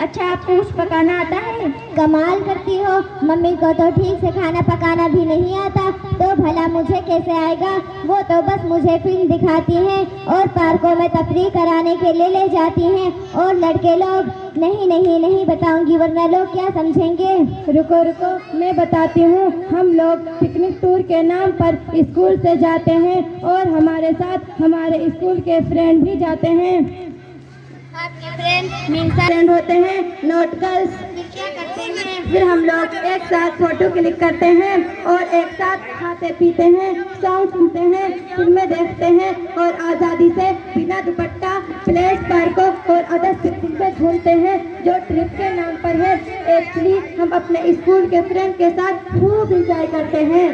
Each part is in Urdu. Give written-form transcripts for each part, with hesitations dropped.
اچھا آپ کو کچھ پکانا آتا ہے؟ کمال کرتی ہو، ممی کو تو ٹھیک سے کھانا پکانا بھی نہیں آتا تو بھلا مجھے کیسے آئے گا؟ وہ تو بس مجھے فلم دکھاتی ہیں اور پارکوں میں تفریح کرانے کے لیے لے جاتی ہیں، اور لڑکے لوگ نہیں بتاؤں گی ورنہ لوگ کیا سمجھیں گے. رکو میں بتاتی ہوں. ہم لوگ پکنک ٹور کے نام پر اسکول سے جاتے ہیں اور ہمارے ساتھ ہمارے اسکول کے فرینڈ بھی جاتے ہیں. آپ کے فرینڈ فرینڈ ہوتے ہیں نوٹ گرلس. کیا کرتے ہیں؟ پھر ہم لوگ ایک ساتھ فوٹو کلک کرتے ہیں اور ایک ساتھ کھاتے پیتے ہیں، سانگ سنتے ہیں، فلمیں دیکھتے ہیں اور آزادی سے بنا دوپٹہ پلیس پارکوں اور ادر پکنک میں گھومتے ہیں جو ٹرپ کے نام پر ہے. ایکچولی ہم اپنے اسکول کے فرینڈ کے ساتھ خوب انجوائے کرتے ہیں.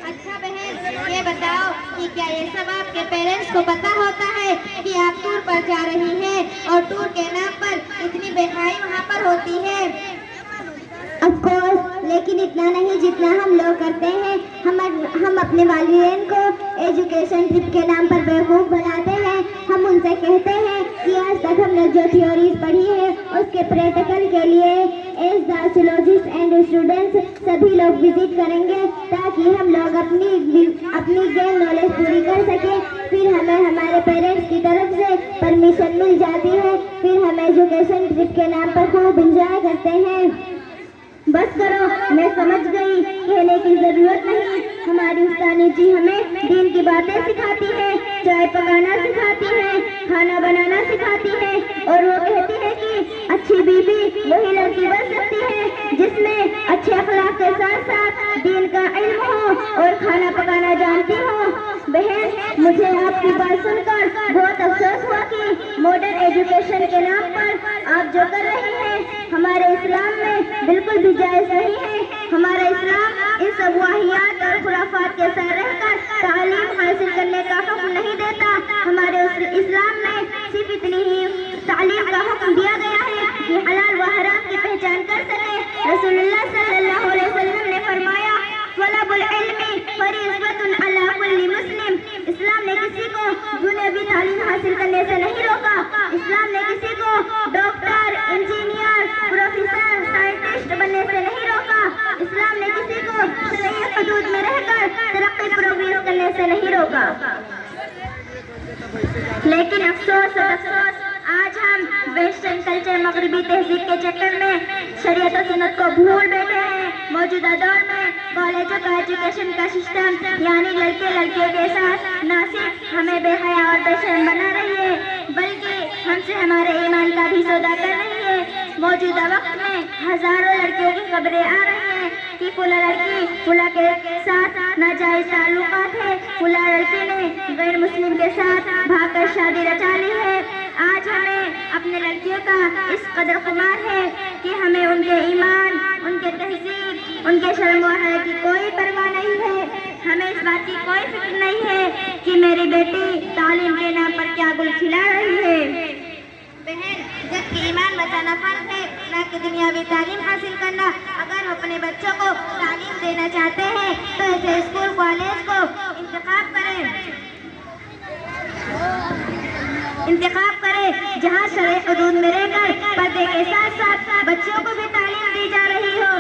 اچھا بہن، یہ بتاؤ کہ کیا یہ سب آپ کے پیرنٹس کو پتا ہوتا ہے کہ آپ ٹور پر جا رہی ہیں اور ٹور کے نام پر اتنی بے حیائی وہاں پر ہوتی ہے؟ آف کورس، لیکن اتنا نہیں جتنا ہم لوگ کرتے ہیں. ہم اپنے والدین کو ایجوکیشن ٹرپ کے نام پر بیوقوف بناتے ہیں. ہم ان سے کہتے ہیں کہ آج تک ہم نے جو تھیوریز پڑھی ہے اس کے پریکٹیکل کے لیے ایز دا سولوجسٹ اینڈ اسٹوڈنٹس سبھی لوگ وزٹ کریں گے تاکہ ہم لوگ اپنی گین نالج پوری کر سکیں. پھر ہمیں ہمارے پیرنٹس کی طرف سے پرمیشن مل جاتی ہے. پھر ہم ایجوکیشن ٹرپ کے نام پر خوب انجوائے کرتے ہیں. بس کرو، میں سمجھ گئی، کہنے کی ضرورت نہیں. ہماری استانی جی ہمیں دین کی باتیں سکھاتی ہے، چائے پکانا سکھاتی ہے، کھانا بنانا سکھاتی ہے، اور وہ کہتی ہے کہ اچھی بیوی وہی لڑکی بن سکتی ہے جس میں اچھے اخلاق کے ساتھ ساتھ دین کا علم ہو اور کھانا پکانا جانتی ہو. بہن، مجھے آپ کی بات سن کر بہت افسوس ہوا کہ ماڈرن ایجوکیشن کے نام پر آپ جو کر رہی ہیں ہمارے اسلام میں بالکل بھی جائز نہیں ہے. ہمارا اسلام ان سب واہیات اور خرافات کے ساتھ رہ کر تعلیم حاصل کرنے کا حکم نہیں دیتا. ہمارے اسلام میں صرف اتنی ہی تعلیم کا حکم دیا گیا ہے کہ حلال و حرام کی پہچان کر سکے. رسول اللہ صلی اللہ علیہ وسلم نے فرمایا، طلب العلم فریضۃ علی کل مسلم. اسلام نے کسی کو دنیاوی تعلیم حاصل کرنے سے نہیں روکا. اسلام نے کسی کو ڈاکٹر، انجینئر، پروفیسر، سائنٹسٹ بننے سے نہیں روکا. اسلام نے کسی کو شرعی حدود میں رہ کر ترقی پروگریس کرنے سے نہیں روکا. لیکن افسوس آج ہم ویسٹرن کلچر، مغربی تہذیب کے چکر میں شریعت و سنت کو بھول بیٹھے ہیں. موجودہ دور میں کالجوں کا ایجوکیشن کا سسٹم یعنی لڑکے لڑکیوں کے ساتھ نہ صرف ہمیں بے حیا اور بے شرم بنا رہی ہے بلکہ ہم سے ہمارے ایمان کا بھی سودا کر رہی ہے. موجودہ وقت میں ہزاروں لڑکیوں کی خبریں آ رہی ہیں کہ فلاں لڑکی فلاں کے ساتھ ناجائز تعلقات ہے، فلاں لڑکی نے غیر مسلم کے ساتھ بھاگ کر شادی رچا لی ہے. آج ہمیں اپنے لڑکیوں کا اس قدر خمار ہے کہ ہمیں ان کے ایمان، ان کے تہذیب، ان کے شرم و حیا کی کوئی پرواہ نہیں ہے. ہمیں اس بات کی کوئی فکر نہیں ہے کہ میری بیٹی تعلیم کے نام پر کیا گل کھلا رہی ہے. بہن، جبکہ ایمان بچانا فرض ہے نہ کہ دنیاوی تعلیم حاصل کرنا. اگر ہم اپنے بچوں کو تعلیم دینا چاہتے ہیں تو ایسے اسکول کالج کو انتخاب کریں جہاں شرعی حدود میں رہ کر پردے کے ساتھ ساتھ بچوں کو بھی تعلیم دی جا رہی ہو.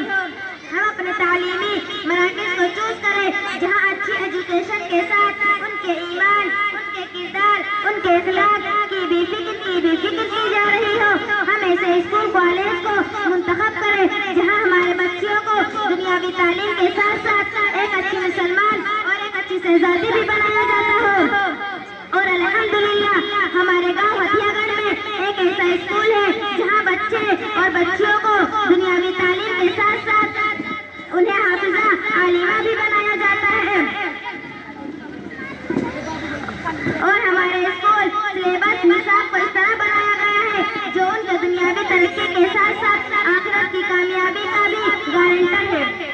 ہم اپنے تعلیمی مراکز کو چوز کریں جہاں اچھی ایجوکیشن کے ساتھ ان کے ایمان، ان کے کردار، ان کے اخلاق کی بھی فکر کی جا رہی ہو. ہم ایسے اسکول کالج کو منتخب کریں جہاں ہمارے بچیوں کو دنیاوی تعلیم کے ساتھ ساتھ ایک اچھی مسلمان اور ایک اچھی شہزادی بھی بنایا جاتا ہو. اور الحمدللہ ہمارے گاؤں ہتھیا گڑھ میں ایک ایسا اسکول ہے جہاں بچے اور بچیوں کو دنیاوی تعلیم کے ساتھ ساتھ انہیں حافظہ عالمہ بھی بنایا جاتا ہے. اور ہمارے اسکول سلیبس نصاب کو اس طرح بنایا گیا ہے جو ان کے دنیاوی ترقی کے ساتھ ساتھ آخرت کی کامیابی کا بھی گارنٹر ہے.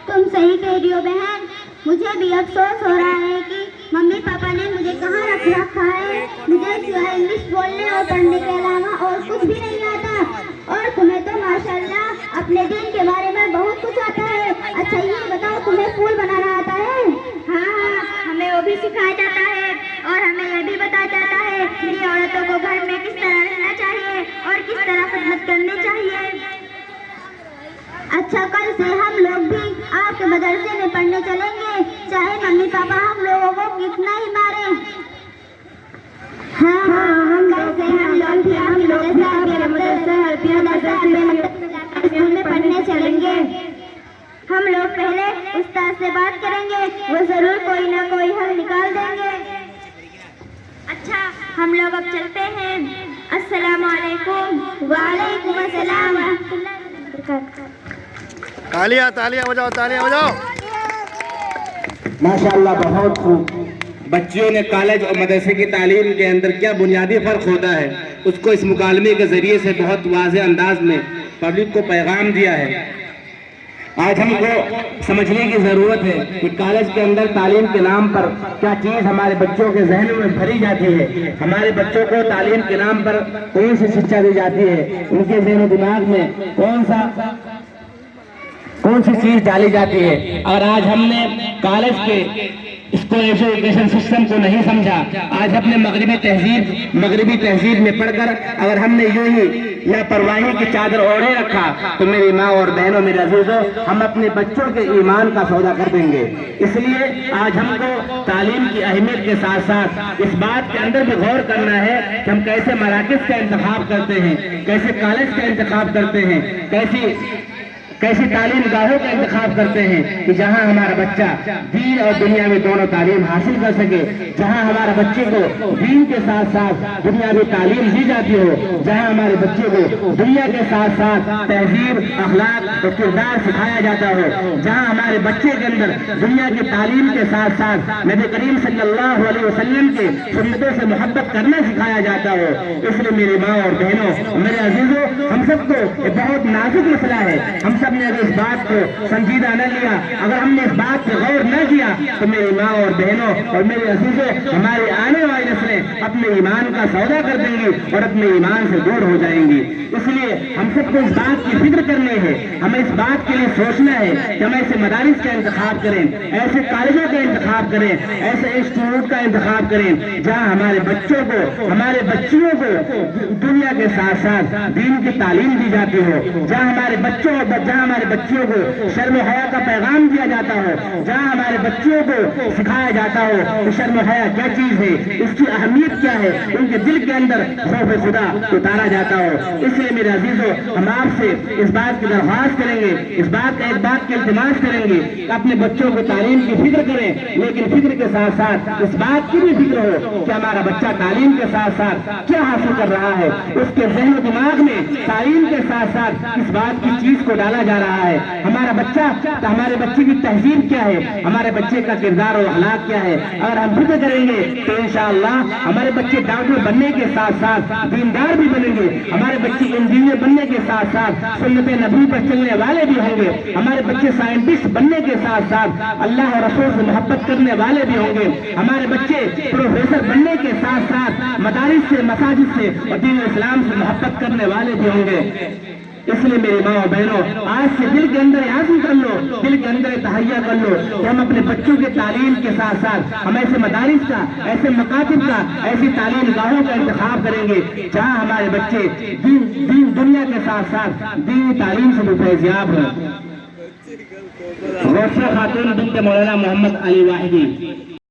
تم صحیح کہہ رہی ہو بہن. مجھے بھی افسوس ہو رہا ہے کہ ممی پاپا نے مجھے کہاں رکھا ہے. مجھے سوائے انگلش بولنے اور پڑھنے کے علاوہ اور کچھ بھی نہیں آتا. اور تمہیں تو ماشاءاللہ اپنے دین کے بارے میں بہت کچھ آتا ہے. اچھا یہ بتاؤ تمہیں پھول بنانا آتا ہے؟ ہاں، ہمیں وہ بھی سکھایا جاتا ہے اور ہمیں یہ بھی بتایا جاتا ہے کہ عورتوں کو گھر میں کس طرح رہنا چاہیے. چاہیے اور کس طرح خدمت کرنی چاہیے؟ اچھا، کل سے ہم لوگ بھی آپ کے مدرسے میں پڑھنے چلیں گے، چاہے ممی پاپا ہم لوگوں کو کتنا ہی مارے۔ ہاں، کل سے ہم لوگ بھی آپ کے مدرسے اسکول میں پڑھنے چلیں گے۔ ہم لوگ پہلے استاد سے بات کریں گے، وہ ضرور کوئی نہ کوئی حل نکال دیں گے۔ اچھا، ہم لوگ اب چلتے ہیں۔ السلام علیکم۔ وعلیکم السلام ورحمۃ اللہ وبرکاتہ۔ تالیاں تالیاں بجاؤ، تالیاں بجاؤ۔ ماشاءاللہ، بہت خوب۔ بچیوں نے کالج اور مدرسے کی تعلیم کے اندر کیا بنیادی فرق ہوتا ہے اس کو اس مکالمے کے ذریعے سے بہت واضح انداز میں پبلک کو پیغام دیا ہے۔ آج ہم کو سمجھنے کی ضرورت ہے کہ کالج کے اندر تعلیم کے نام پر کیا چیز ہمارے بچوں کے ذہنوں میں بھری جاتی ہے، ہمارے بچوں کو تعلیم کے نام پر کون سی شکشا دی جاتی ہے، ان کے ذہن و دماغ میں کون سی چیز ڈالی جاتی ہے۔ اور آج ہم نے کالج کے اس کو ایجوکیشن سسٹم کو نہیں سمجھا، آج اپنے مغربی تہذیب میں پڑھ کر اگر ہم نے یوں ہی لاپرواہی کی چادر اوڑھے رکھا تو میری ماں اور بہنوں، میرے عزیزوں، ہم اپنے بچوں کے ایمان کا سودا کر دیں گے۔ اس لیے آج ہم کو تعلیم کی اہمیت کے ساتھ ساتھ اس بات کے اندر بھی غور کرنا ہے کہ ہم کیسے مراکز کا انتخاب کرتے ہیں، کیسے کالج کا انتخاب کرتے ہیں، کیسی تعلیم گاہوں کا انتخاب کرتے ہیں کہ جہاں ہمارا بچہ دین اور دنیا میں دونوں تعلیم حاصل کر سکے، جہاں ہمارے بچے کو دین کے ساتھ ساتھ دنیاوی تعلیم دی جاتی ہو، جہاں ہمارے بچے کو دنیا کے ساتھ ساتھ تہذیب، اخلاق اور کردار سکھایا جاتا ہو، جہاں ہمارے بچے کے اندر دنیا کی تعلیم کے ساتھ ساتھ نبی کریم صلی اللہ علیہ وسلم کے سنتوں سے محبت کرنا سکھایا جاتا ہو۔ اس لیے میری ماں اور بہنوں، میرے عزیزوں، ہم سب کو یہ بہت نازک مسئلہ ہے۔ ہم سب نے اگر اس بات کو سنجیدہ نہ لیا، اگر ہم نے اس بات پہ غور نہ کیا تو میری ماں اور بہنوں اور میرے عزیزوں، ہماری آنے والی نسلیں اپنے ایمان کا سودا کر دیں گی اور اپنے ایمان سے دور ہو جائیں گی۔ اس لیے ہم سب کو اس بات کی فکر کرنی ہے، ہمیں اس بات کے لیے سوچنا ہے کہ ہم ایسے مدارس کا انتخاب کریں، ایسے کالجوں کا انتخاب کریں، ایسے انسٹیٹیوٹ کا انتخاب کریں جہاں ہمارے بچوں کو، ہمارے بچیوں کو دنیا کے ساتھ ساتھ دین کی تعلیم دی جاتی ہو، جہاں ہمارے بچیوں کو شرم و حیا کا پیغام دیا جاتا ہو، جہاں ہمارے بچیوں کو سکھایا جاتا ہو کہ شرم و حیا کیا چیز ہے، اس کی اہمیت کیا ہے، ان کے دل کے اندر خوف خدا اتارا جاتا ہو۔ اس لیے میرے عزیزوں، ہم آپ سے اس بات کی درخواست کریں گے، اس بات کا التماس کریں گے کہ اپنے بچوں کو تعلیم کی فکر کریں، لیکن فکر کے ساتھ ساتھ اس بات کی بھی فکر ہو کہ ہمارا بچہ تعلیم کے ساتھ ساتھ کیا حاصل کر رہا ہے، اس کے ذہن و دماغ میں تعلیم کے ساتھ ساتھ اس بات کی چیز کو ڈالا جا رہا ہے۔ ہمارے بچے کی تہذیب کیا ہے، ہمارے بچے کا کردار اور اخلاق کیا ہے۔ اگر ہم فکر کریں گے تو انشاءاللہ ہمارے بچے ڈاکٹر بننے کے ساتھ ساتھ دیندار بھی بنیں گے، ہمارے بچے انجینئر بننے کے ساتھ ساتھ سنت نبی پر چلنے والے بھی ہوں گے، ہمارے بچے سائنٹسٹ بننے کے ساتھ ساتھ اللہ اور رسول سے محبت کرنے والے بھی ہوں گے، ہمارے بچے پروفیسر بننے کے ساتھ ساتھ مدارس سے، مساجد سے اور دین اسلام سے محبت کرنے والے بھی ہوں گے۔ اس لیے میری ماں اور بہنوں، آج سے دل کے اندر حاصل کر لو، دل کے اندر تہیا کر لو کہ ہم اپنے بچوں کے تعلیم کے ساتھ ساتھ ہم ایسے مدارس کا، ایسے مکاتب کا، ایسی تعلیم گاہوں کا انتخاب کریں گے جہاں ہمارے بچے دنیا کے ساتھ ساتھ دینی تعلیم سے بھی فیضیاب ہوں۔ غوثیہ خاتون بنت مولانا محمد علی واحدی۔